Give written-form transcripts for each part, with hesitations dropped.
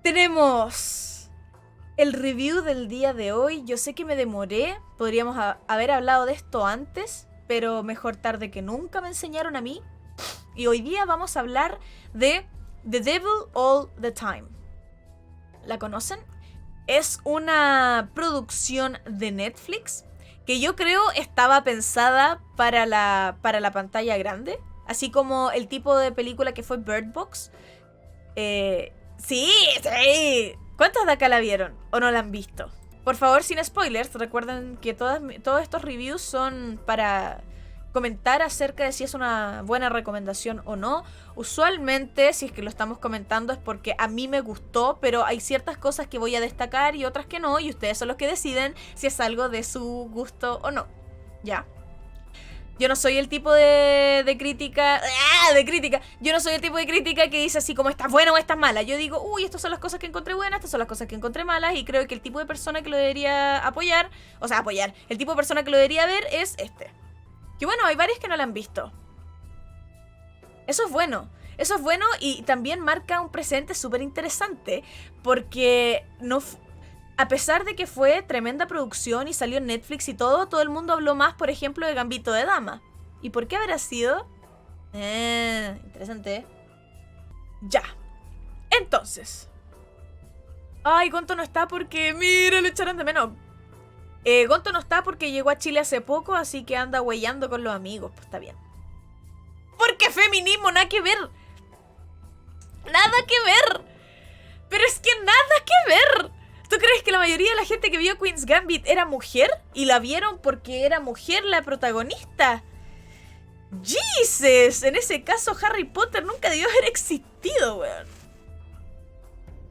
Tenemos el review del día de hoy. Yo sé que me demoré, podríamos haber hablado de esto antes, pero mejor tarde que nunca me enseñaron a mí. Y hoy día vamos a hablar de The Devil All the Time. ¿La conocen? Es una producción de Netflix que yo creo estaba pensada para la pantalla grande, así como el tipo de película que fue Bird Box. Sí. ¿Cuántos de acá la vieron o no la han visto? Por favor, sin spoilers, recuerden que todos estos reviews son para comentar acerca de si es una buena recomendación o no. Usualmente, si es que lo estamos comentando, es porque a mí me gustó, pero hay ciertas cosas que voy a destacar y otras que no, y ustedes son los que deciden si es algo de su gusto o no. ¿Ya? Yo no soy el tipo de crítica... ¡Ah! De crítica. Yo no soy el tipo de crítica que dice así como estás buena o estás mala. Yo digo, uy, estas son las cosas que encontré buenas, estas son las cosas que encontré malas, y creo que el tipo de persona que lo debería apoyar, el tipo de persona que lo debería ver es este. Que bueno, hay varios que no la han visto. Eso es bueno. Eso es bueno y también marca un precedente súper interesante. Porque a pesar de que fue tremenda producción y salió en Netflix y todo el mundo habló más, por ejemplo, de Gambito de Dama. ¿Y por qué habrá sido? Interesante. Ya. Entonces. Ay, Gonto no está porque... Mira, le echaron de menos. Gonto no está porque llegó a Chile hace poco, así que anda huellando con los amigos. Pues está bien. Porque feminismo, nada que ver. Nada que ver. Pero es que nada que ver. ¿Tú crees que la mayoría de la gente que vio Queen's Gambit era mujer? ¿Y la vieron porque era mujer la protagonista? ¡Jesus! En ese caso Harry Potter nunca debió haber existido, weón.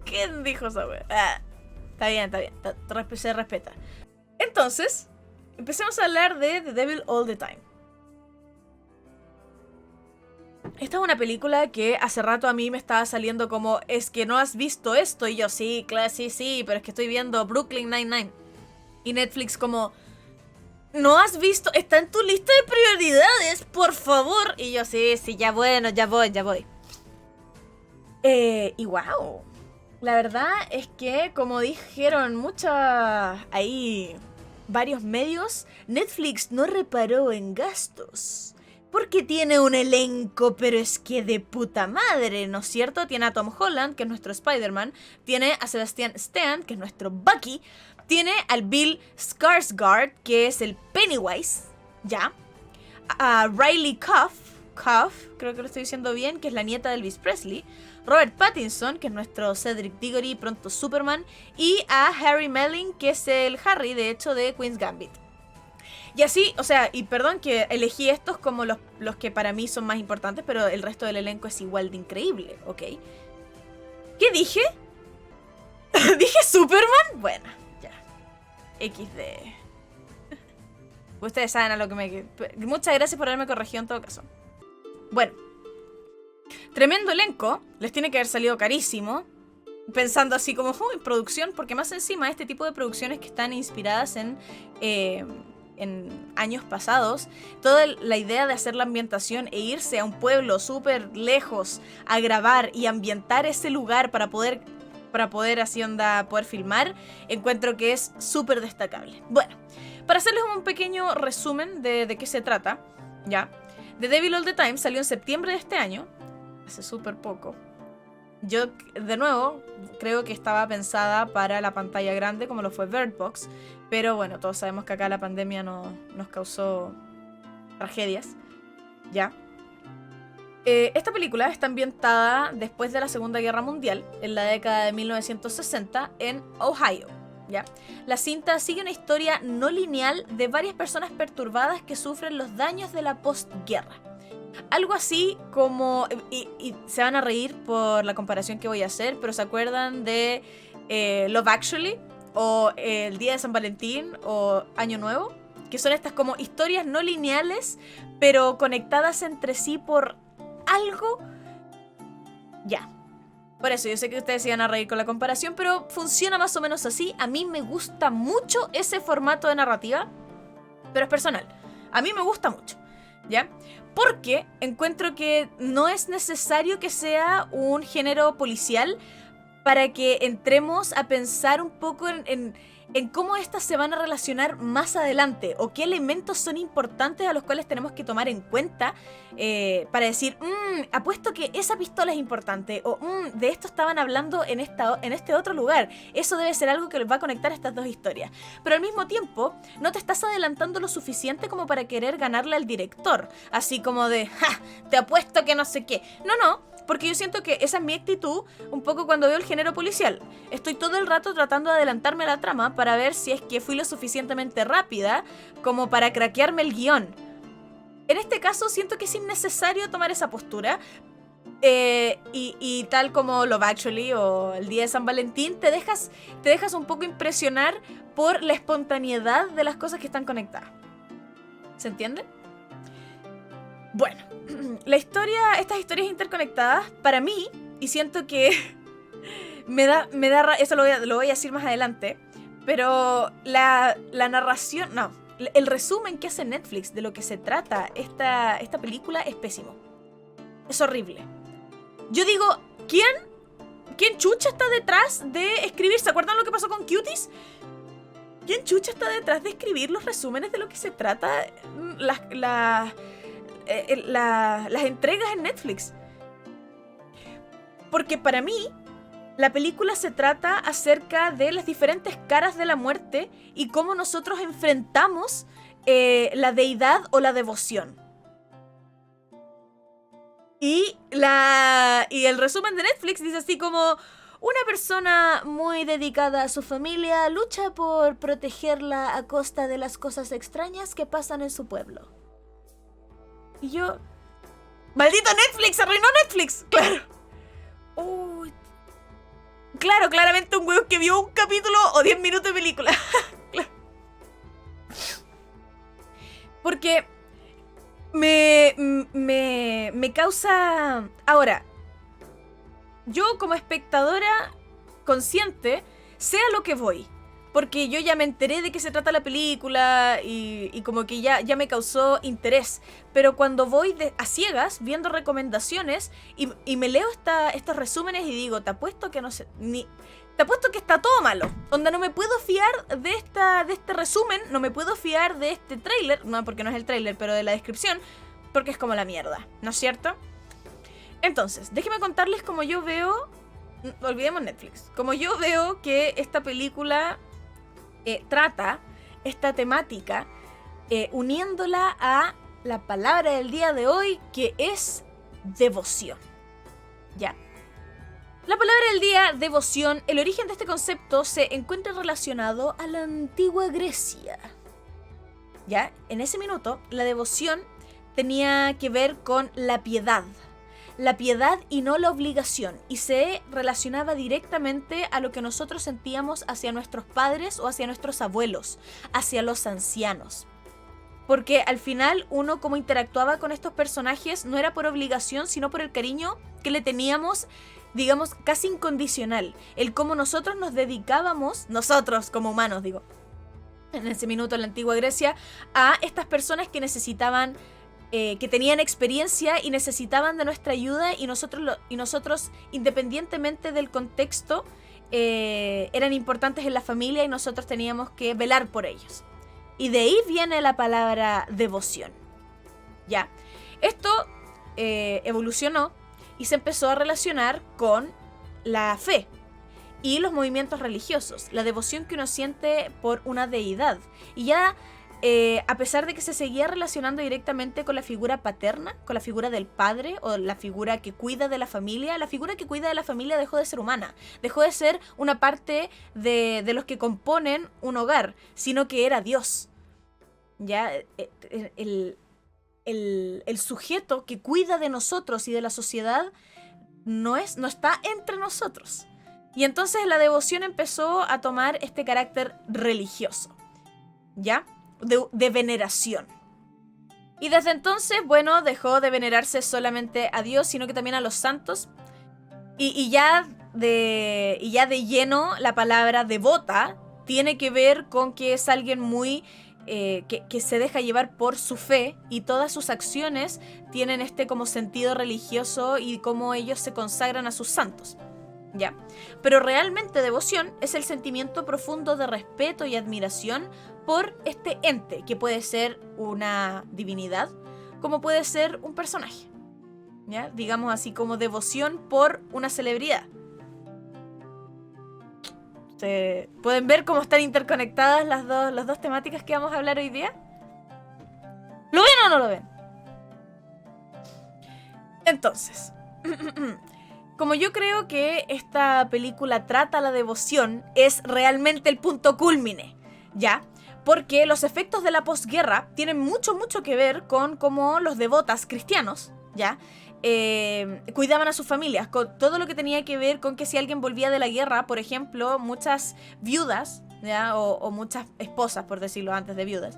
¿Quién dijo esa weón? Está bien. Se respeta. Entonces, empecemos a hablar de The Devil All the Time. Esta es una película que hace rato a mí me estaba saliendo como, es que no has visto esto, y yo, sí, claro, sí, pero es que estoy viendo Brooklyn Nine-Nine. Y Netflix como, no has visto, está en tu lista de prioridades, por favor. Y yo, sí, ya bueno, ya voy. Y wow, la verdad es que, como dijeron varios medios, Netflix no reparó en gastos. Porque tiene un elenco, pero es que de puta madre, ¿no es cierto? Tiene a Tom Holland, que es nuestro Spider-Man. Tiene a Sebastian Stan, que es nuestro Bucky. Tiene al Bill Skarsgård, que es el Pennywise. ¿Ya? A Riley Cuff, creo que lo estoy diciendo bien, que es la nieta de Elvis Presley. Robert Pattinson, que es nuestro Cedric Diggory, pronto Superman. Y a Harry Melling, que es el Harry, de hecho, de Queen's Gambit. Y así, o sea, y perdón que elegí estos como los que para mí son más importantes, pero el resto del elenco es igual de increíble, ¿ok? ¿Qué dije? ¿Dije Superman? Bueno, ya. XD. Ustedes saben a lo que me... Muchas gracias por haberme corregido en todo caso. Bueno. Tremendo elenco. Les tiene que haber salido carísimo. Pensando así como, producción, porque más encima este tipo de producciones que están inspiradas en años pasados, toda la idea de hacer la ambientación e irse a un pueblo súper lejos a grabar y ambientar ese lugar para poder así poder filmar, encuentro que es súper destacable. Bueno, para hacerles un pequeño resumen de qué se trata, ¿ya? The Devil All the Time salió en septiembre de este año, hace súper poco. Yo, de nuevo, creo que estaba pensada para la pantalla grande, como lo fue Bird Box, pero bueno, todos sabemos que acá la pandemia nos causó tragedias, ¿ya? Esta película está ambientada después de la Segunda Guerra Mundial, en la década de 1960, en Ohio, ¿ya? La cinta sigue una historia no lineal de varias personas perturbadas que sufren los daños de la postguerra. Algo así como... Y se van a reír por la comparación que voy a hacer, pero ¿se acuerdan de Love Actually? O El Día de San Valentín o Año Nuevo, que son estas como historias no lineales, pero conectadas entre sí por algo. Ya. Por eso, yo sé que ustedes se iban a reír con la comparación, pero funciona más o menos así. A mí me gusta mucho ese formato de narrativa, pero es personal. A mí me gusta mucho, ¿ya? Porque encuentro que no es necesario que sea un género policial para que entremos a pensar un poco en cómo estas se van a relacionar más adelante o qué elementos son importantes a los cuales tenemos que tomar en cuenta para decir, apuesto que esa pistola es importante o de esto estaban hablando en este otro lugar. Eso debe ser algo que va a conectar estas dos historias. Pero al mismo tiempo, no te estás adelantando lo suficiente como para querer ganarle al director. Así como de, ¡ja! Te apuesto que no sé qué. No. Porque yo siento que esa es mi actitud un poco cuando veo el género policial. Estoy todo el rato tratando de adelantarme a la trama para ver si es que fui lo suficientemente rápida como para craquearme el guión. En este caso siento que es innecesario tomar esa postura. Y tal como Love Actually o el día de San Valentín, te dejas un poco impresionar por la espontaneidad de las cosas que están conectadas. ¿Se entiende? Bueno, estas historias interconectadas, para mí, y siento que me da eso lo voy a decir más adelante, pero la narración, no, el resumen que hace Netflix de lo que se trata esta película es pésimo. Es horrible. Yo digo, ¿quién chucha está detrás de escribir? ¿Se acuerdan lo que pasó con Cuties? ¿Quién chucha está detrás de escribir los resúmenes de lo que se trata las entregas en Netflix? Porque para mí la película se trata acerca de las diferentes caras de la muerte y cómo nosotros enfrentamos la deidad o la devoción. Y el resumen de Netflix dice así como: una persona muy dedicada a su familia lucha por protegerla a costa de las cosas extrañas que pasan en su pueblo. Y yo... ¡Maldito Netflix! ¡Arruinó Netflix! ¡Claro! Uy. Claro, claramente un huevo que vio un capítulo o 10 minutos de película. Claro. Porque me causa... Ahora, yo como espectadora consciente sé a lo que voy. Porque yo ya me enteré de qué se trata la película y como que ya me causó interés. Pero cuando voy a ciegas, viendo recomendaciones y me leo estos resúmenes y digo, te apuesto que no sé, te apuesto que está todo malo. Onda, no me puedo fiar de este resumen, no me puedo fiar de este tráiler, no porque no es el tráiler, pero de la descripción, porque es como la mierda, ¿no es cierto? Entonces, déjenme contarles cómo yo veo, olvidemos Netflix, como yo veo que esta película... trata esta temática uniéndola a la palabra del día de hoy, que es devoción. ¿Ya? La palabra del día, devoción, el origen de este concepto se encuentra relacionado a la antigua Grecia. ¿Ya? En ese minuto, la devoción tenía que ver con la piedad y no la obligación, y se relacionaba directamente a lo que nosotros sentíamos hacia nuestros padres o hacia nuestros abuelos, hacia los ancianos. Porque al final uno, como interactuaba con estos personajes, no era por obligación, sino por el cariño que le teníamos, digamos, casi incondicional. El cómo nosotros nos dedicábamos, nosotros como humanos, digo, en ese minuto en la antigua Grecia, a estas personas que necesitaban... que tenían experiencia y necesitaban de nuestra ayuda, y nosotros independientemente del contexto, eran importantes en la familia y nosotros teníamos que velar por ellos. Y de ahí viene la palabra devoción. Ya. Esto evolucionó y se empezó a relacionar con la fe y los movimientos religiosos, la devoción que uno siente por una deidad. Y ya... a pesar de que se seguía relacionando directamente con la figura paterna, con la figura del padre o la figura que cuida de la familia dejó de ser humana, dejó de ser una parte de los que componen un hogar, sino que era Dios. Ya, el sujeto que cuida de nosotros y de la sociedad no está entre nosotros. Y entonces la devoción empezó a tomar este carácter religioso, ¿ya? De veneración. Y desde entonces, bueno, dejó de venerarse solamente a Dios, sino que también a los santos. Y ya de lleno, la palabra devota tiene que ver con que es alguien muy... que se deja llevar por su fe, y todas sus acciones tienen como sentido religioso y cómo ellos se consagran a sus santos. ¿ya? Pero realmente devoción es el sentimiento profundo de respeto y admiración por este ente, que puede ser una divinidad, como puede ser un personaje, ¿ya? Digamos así, como devoción por una celebridad. ¿Pueden ver cómo están interconectadas las dos temáticas que vamos a hablar hoy día? ¿Lo ven o no lo ven? Entonces, como yo creo que esta película trata la devoción, es realmente el punto cúlmine, ¿ya? Porque los efectos de la posguerra tienen mucho que ver con cómo los devotas cristianos, ¿ya? Cuidaban a sus familias, con todo lo que tenía que ver con que si alguien volvía de la guerra, por ejemplo, muchas viudas, ¿ya? O muchas esposas, por decirlo antes de viudas,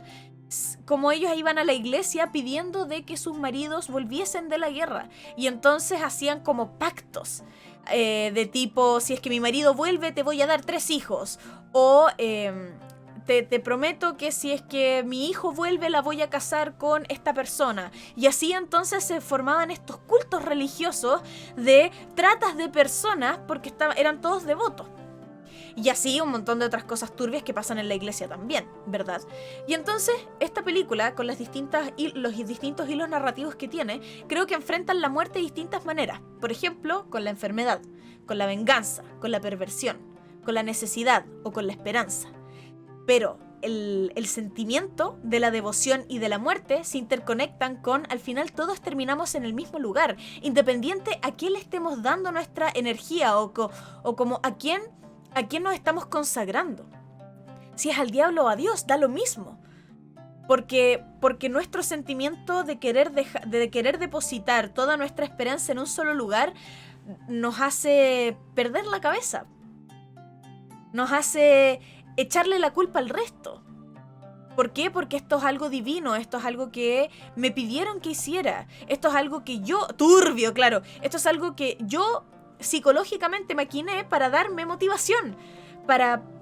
como ellos iban a la iglesia pidiendo de que sus maridos volviesen de la guerra, y entonces hacían como pactos de tipo, si es que mi marido vuelve te voy a dar 3 hijos, o te prometo que si es que mi hijo vuelve la voy a casar con esta persona. Y así entonces se formaban estos cultos religiosos de tratas de personas porque eran todos devotos. Y así un montón de otras cosas turbias que pasan en la iglesia también, ¿verdad? Y entonces esta película, con los distintos hilos narrativos que tiene, creo que enfrentan la muerte de distintas maneras. Por ejemplo, con la enfermedad, con la venganza, con la perversión, con la necesidad o con la esperanza. Pero el sentimiento de la devoción y de la muerte se interconectan con, al final todos terminamos en el mismo lugar, independiente a quién le estemos dando nuestra energía o como a quién nos estamos consagrando. Si es al diablo o a Dios, da lo mismo. Porque nuestro sentimiento de querer depositar toda nuestra esperanza en un solo lugar nos hace perder la cabeza. Nos hace echarle la culpa al resto. ¿Por qué? Porque esto es algo divino, esto es algo que me pidieron que hiciera, esto es algo que yo, turbio, claro, esto es algo que yo psicológicamente maquiné para darme motivación,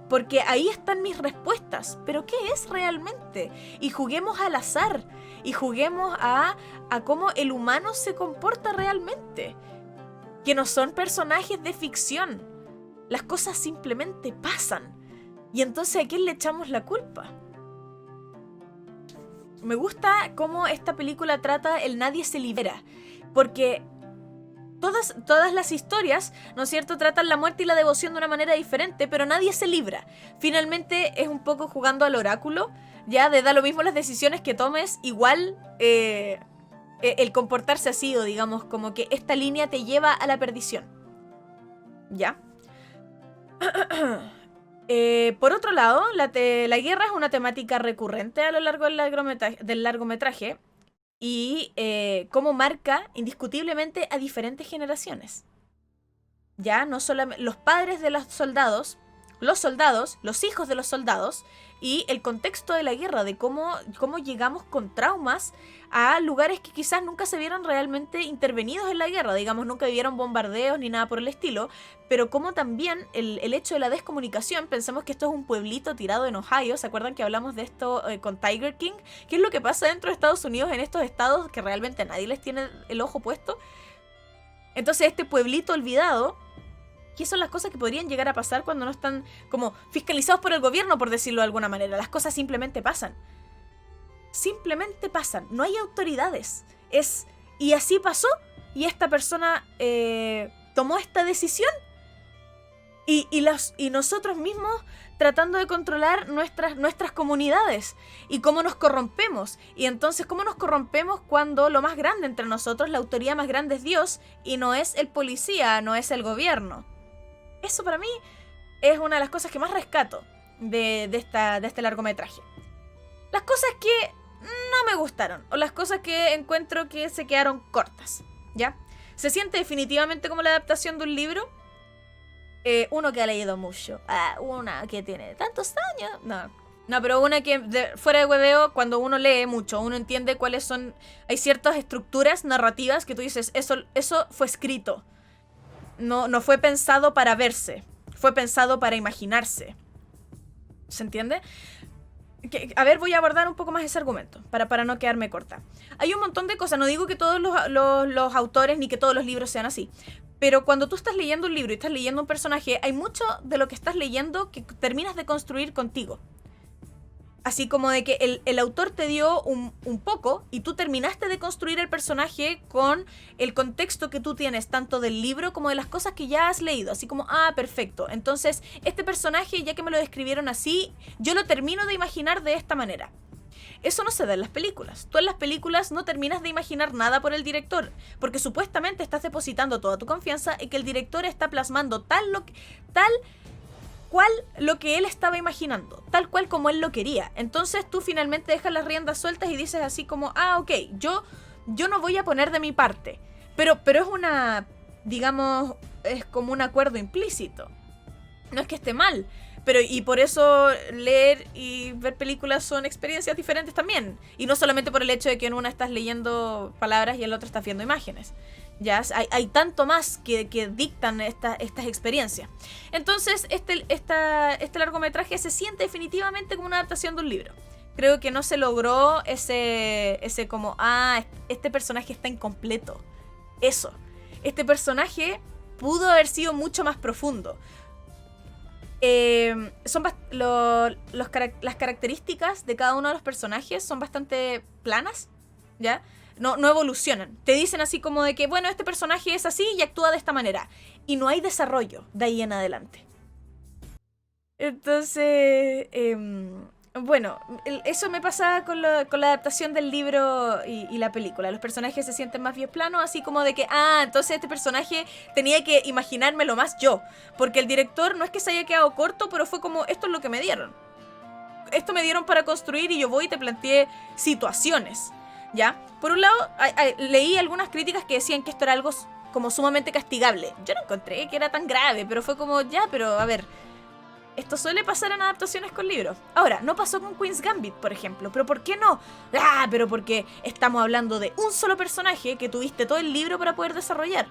porque ahí están mis respuestas. Pero ¿qué es realmente? Y juguemos al azar, y juguemos a cómo el humano se comporta realmente, que no son personajes de ficción. Las cosas simplemente pasan. Y entonces, ¿a quién le echamos la culpa? Me gusta cómo esta película trata el nadie se libera, porque todas las historias, ¿no es cierto?, tratan la muerte y la devoción de una manera diferente, pero nadie se libra. Finalmente es un poco jugando al oráculo, ya de da lo mismo las decisiones que tomes, igual el comportarse así, o digamos como que esta línea te lleva a la perdición, ¿ya? Por otro lado, la guerra es una temática recurrente a lo largo del largometraje y cómo marca indiscutiblemente a diferentes generaciones. Ya no solamente los padres de los soldados, los hijos de los soldados y el contexto de la guerra, de cómo llegamos con traumas a lugares que quizás nunca se vieron realmente intervenidos en la guerra, digamos, nunca vivieron bombardeos ni nada por el estilo, pero como también el hecho de la descomunicación. Pensemos que esto es un pueblito tirado en Ohio, ¿se acuerdan que hablamos de esto con Tiger King? ¿Qué es lo que pasa dentro de Estados Unidos en estos estados que realmente nadie les tiene el ojo puesto? Entonces este pueblito olvidado, ¿qué son las cosas que podrían llegar a pasar cuando no están como fiscalizados por el gobierno, por decirlo de alguna manera? Las cosas simplemente pasan. Simplemente pasan. No hay autoridades. Y así pasó. Y esta persona tomó esta decisión. Y nosotros mismos tratando de controlar nuestras comunidades. Y cómo nos corrompemos. Y entonces, ¿cómo nos corrompemos cuando lo más grande entre nosotros, la autoridad más grande es Dios, y no es el policía, no es el gobierno? Eso para mí es una de las cosas que más rescato de este largometraje. Las cosas que no me gustaron, o las cosas que encuentro que se quedaron cortas, ¿ya? Se siente definitivamente como la adaptación de un libro. Uno que ha leído mucho. Una que tiene tantos años. No, pero una que fuera de hueveo, cuando uno lee mucho, uno entiende cuáles son. Hay ciertas estructuras narrativas que tú dices, eso fue escrito. No fue pensado para verse, fue pensado para imaginarse. ¿Se entiende? A ver, voy a abordar un poco más ese argumento, para no quedarme corta. Hay un montón de cosas, no digo que todos los autores ni que todos los libros sean así, pero cuando tú estás leyendo un libro y estás leyendo un personaje, hay mucho de lo que estás leyendo que terminas de construir contigo. Así como de que el autor te dio un poco y tú terminaste de construir el personaje con el contexto que tú tienes, tanto del libro como de las cosas que ya has leído. Así como, perfecto. Entonces, este personaje, ya que me lo describieron así, yo lo termino de imaginar de esta manera. Eso no se da en las películas. Tú en las películas no terminas de imaginar nada por el director, porque supuestamente estás depositando toda tu confianza en que el director está plasmando tal cual lo que él estaba imaginando, tal cual como él lo quería. Entonces tú finalmente dejas las riendas sueltas y dices así como, ok, yo no voy a poner de mi parte, pero es una, digamos, es como un acuerdo implícito. No es que esté mal, pero y por eso leer y ver películas son experiencias diferentes también. Y no solamente por el hecho de que en una estás leyendo palabras y en la otra estás viendo imágenes. Ya, hay tanto más que dictan estas experiencias. Entonces, este largometraje se siente definitivamente como una adaptación de un libro. Creo que no se logró ese como, este personaje está incompleto. Eso. Este personaje pudo haber sido mucho más profundo. Las características de cada uno de los personajes son bastante planas, ¿ya? No evolucionan. Te dicen así como de que, bueno, este personaje es así y actúa de esta manera. Y no hay desarrollo de ahí en adelante. Entonces, bueno, eso me pasa con la adaptación del libro y la película. Los personajes se sienten más bien planos, así como de que, entonces este personaje tenía que imaginármelo más yo. Porque el director no es que se haya quedado corto, pero fue como, esto es lo que me dieron. Esto me dieron para construir y yo voy y te planteé situaciones. ¿Ya? Por un lado, leí algunas críticas que decían que esto era algo como sumamente castigable. Yo no encontré que era tan grave, pero fue como, pero a ver, esto suele pasar en adaptaciones con libros. Ahora, no pasó con Queen's Gambit, por ejemplo. ¿Pero por qué no? Pero porque estamos hablando de un solo personaje que tuviste todo el libro para poder desarrollar.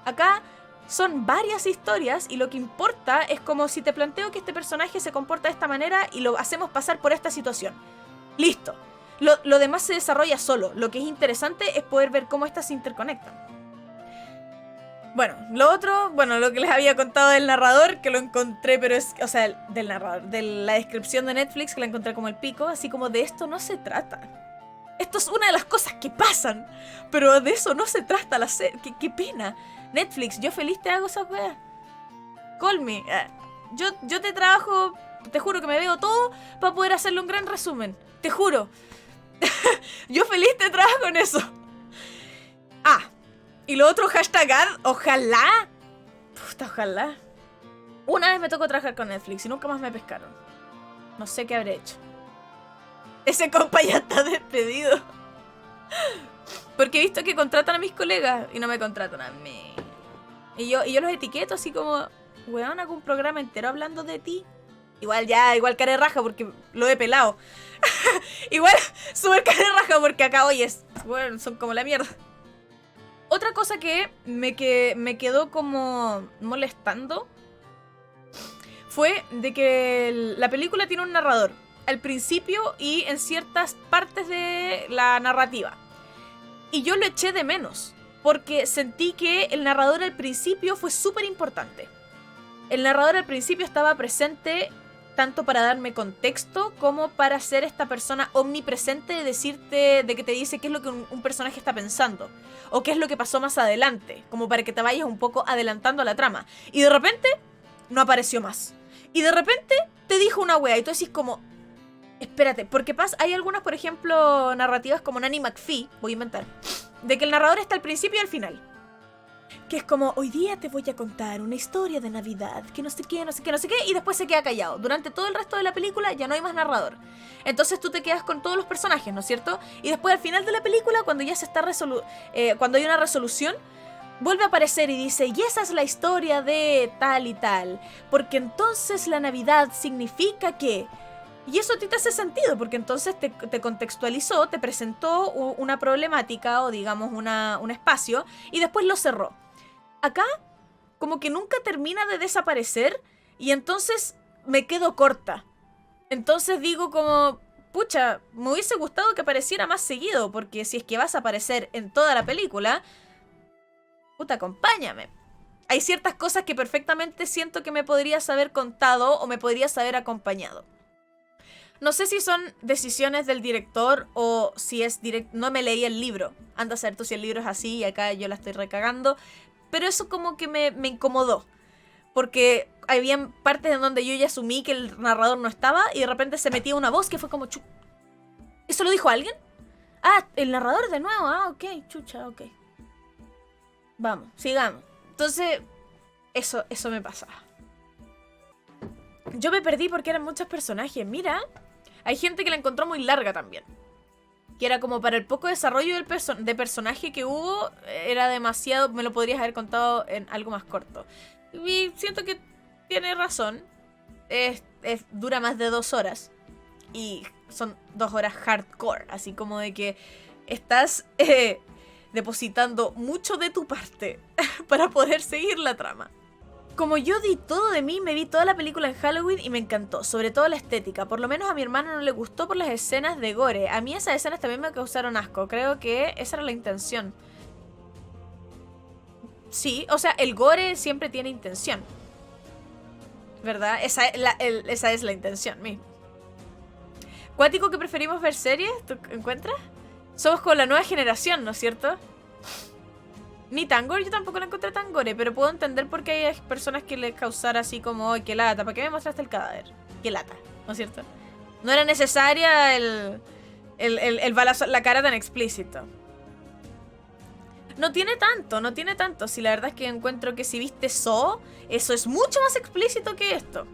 Acá son varias historias y lo que importa es como si te planteo que este personaje se comporta de esta manera y lo hacemos pasar por esta situación. Listo. Lo demás se desarrolla solo. Lo que es interesante es poder ver cómo estas se interconectan. Bueno, lo que les había contado del narrador, que lo encontré, pero del narrador, de la descripción de Netflix, que la encontré como el pico, así como de esto no se trata. Esto es una de las cosas que pasan, pero de eso no se trata la serie. Qué pena. Netflix, yo feliz te hago esa weá. Call me. Yo te trabajo, te juro que me veo todo para poder hacerle un gran resumen. Te juro. Yo feliz te trabajo con eso. Y lo otro, hashtag ojalá. Ojalá. Una vez me tocó trabajar con Netflix y nunca más me pescaron. No sé qué habré hecho. Ese compa ya está despedido. Porque he visto que contratan a mis colegas y no me contratan a mí. Y yo los etiqueto así como, weón, hago un programa entero hablando de ti. Igual cara de raja porque lo he pelado. Igual súper cara de raja porque acá, bueno, son como la mierda. Otra cosa que me quedó como molestando fue de que la película tiene un narrador al principio y en ciertas partes de la narrativa. Y yo lo eché de menos, porque sentí que el narrador al principio fue súper importante. El narrador al principio estaba presente tanto para darme contexto como para ser esta persona omnipresente de decirte, de que te dice qué es lo que un personaje está pensando o qué es lo que pasó más adelante, como para que te vayas un poco adelantando a la trama. Y de repente no apareció más. Y de repente te dijo una wea y tú decís como, espérate, porque hay algunas, por ejemplo, narrativas como Nanny McPhee, voy a inventar, de que el narrador está al principio y al final. Que es como, hoy día te voy a contar una historia de Navidad, que no sé qué, y después se queda callado. Durante todo el resto de la película ya no hay más narrador. Entonces tú te quedas con todos los personajes, ¿no es cierto? Y después al final de la película, cuando ya se está cuando hay una resolución, vuelve a aparecer y dice, y esa es la historia de tal y tal, porque entonces la Navidad significa que... Y eso a ti te hace sentido, porque entonces te contextualizó, te presentó una problemática o digamos un espacio, y después lo cerró. Acá, como que nunca termina de desaparecer, y entonces me quedo corta. Entonces digo como, pucha, me hubiese gustado que apareciera más seguido, porque si es que vas a aparecer en toda la película, puta, acompáñame. Hay ciertas cosas que perfectamente siento que me podrías haber contado o me podrías haber acompañado. No sé si son decisiones del director o si es directo. No me leí el libro. Anda a saber tú si el libro es así y acá yo la estoy recagando. Pero eso como que me incomodó. Porque había partes en donde yo ya asumí que el narrador no estaba y de repente se metía una voz que fue como... ¿Eso lo dijo alguien? Ah, el narrador de nuevo. Ah, ok, chucha, ok. Vamos, sigamos. Entonces, eso me pasaba. Yo me perdí porque eran muchos personajes. Mira, hay gente que la encontró muy larga también. Que era como para el poco desarrollo de personaje que hubo, era demasiado, me lo podrías haber contado en algo más corto. Y siento que tiene razón. Dura más de 2 horas. Y son 2 horas hardcore. Así como de que estás depositando mucho de tu parte para poder seguir la trama. Como yo di todo de mí, me vi toda la película en Halloween y me encantó, sobre todo la estética. Por lo menos a mi hermano no le gustó por las escenas de gore. A mí esas escenas también me causaron asco, creo que esa era la intención. Sí, o sea, el gore siempre tiene intención, ¿verdad? Esa es la intención misma. ¿Cuático que preferimos ver series? ¿Tú encuentras? Somos con la nueva generación, ¿no es cierto? Ni tan gore, yo tampoco la encontré tan gore, pero puedo entender por qué hay personas que les causara así como, ¡ay, qué lata! ¿Para qué me mostraste el cadáver? ¡Qué lata! ¿No es cierto? No era necesaria el balazo en la cara tan explícito. No tiene tanto. Si la verdad es que encuentro que si viste Saw, eso es mucho más explícito que esto.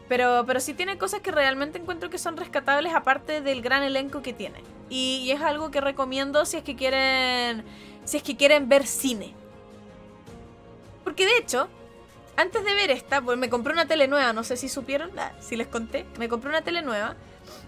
Pero sí tiene cosas que realmente encuentro que son rescatables, aparte del gran elenco que tiene. Y es algo que recomiendo si es que quieren ver cine. Porque de hecho, antes de ver esta, pues me compré una tele nueva, no sé si supieron, si les conté. Me compré una tele nueva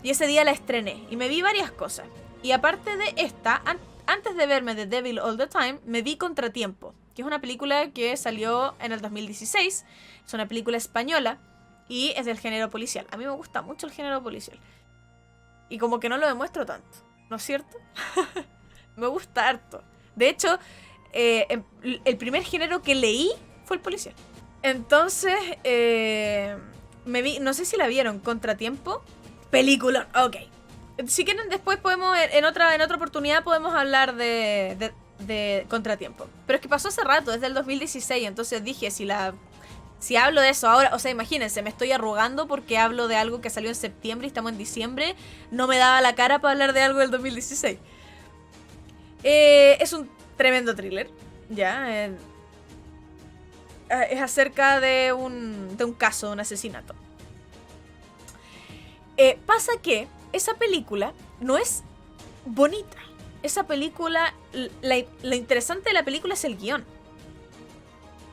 y ese día la estrené y me vi varias cosas. Y aparte de esta, antes de verme The Devil All the Time, me vi Contratiempo, que es una película que salió en el 2016. Es una película española y es del género policial. A mí me gusta mucho el género policial. Y como que no lo demuestro tanto, ¿no es cierto? Me gusta harto. De hecho, el primer género que leí fue el policial. Entonces, me vi, no sé si la vieron, Contratiempo. Película, ok. Si quieren después podemos, en otra oportunidad podemos hablar de Contratiempo. Pero es que pasó hace rato, desde el 2016, entonces dije, si hablo de eso ahora, o sea, imagínense, me estoy arrugando porque hablo de algo que salió en septiembre y estamos en diciembre, no me daba la cara para hablar de algo del 2016. Es un tremendo thriller, ya. Es acerca de un caso, de un asesinato. Pasa que esa película no es bonita. Esa película, lo interesante de la película es el guión.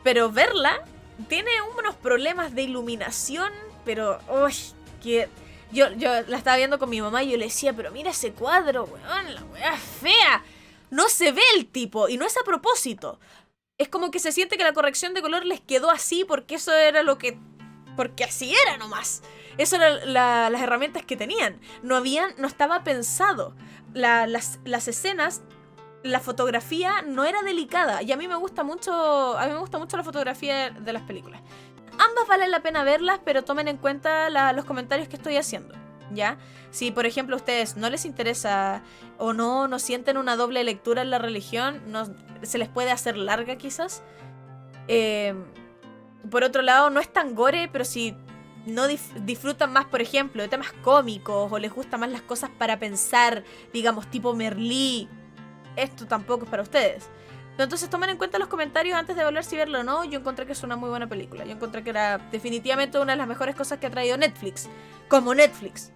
Pero verla tiene unos problemas de iluminación, pero uy, que yo la estaba viendo con mi mamá y yo le decía, pero mira ese cuadro, weón, la weá es fea. No se ve el tipo y no es a propósito. Es como que se siente que la corrección de color les quedó así porque eso era porque así era nomás. Eso eran las herramientas que tenían. No estaba pensado. Las escenas, la fotografía no era delicada. Y a mí me gusta mucho la fotografía de las películas. Ambas valen la pena verlas, pero tomen en cuenta los comentarios que estoy haciendo, ¿ya? Si, por ejemplo, a ustedes no les interesa o no sienten una doble lectura en la religión, se les puede hacer larga quizás. Por otro lado, no es tan gore, pero si no disfrutan más, por ejemplo, de temas cómicos o les gustan más las cosas para pensar, digamos, tipo Merlí, esto tampoco es para ustedes. Pero entonces tomen en cuenta los comentarios antes de evaluar si verlo o no. Yo encontré que es una muy buena película. Yo encontré que era definitivamente una de las mejores cosas que ha traído Netflix. Como Netflix.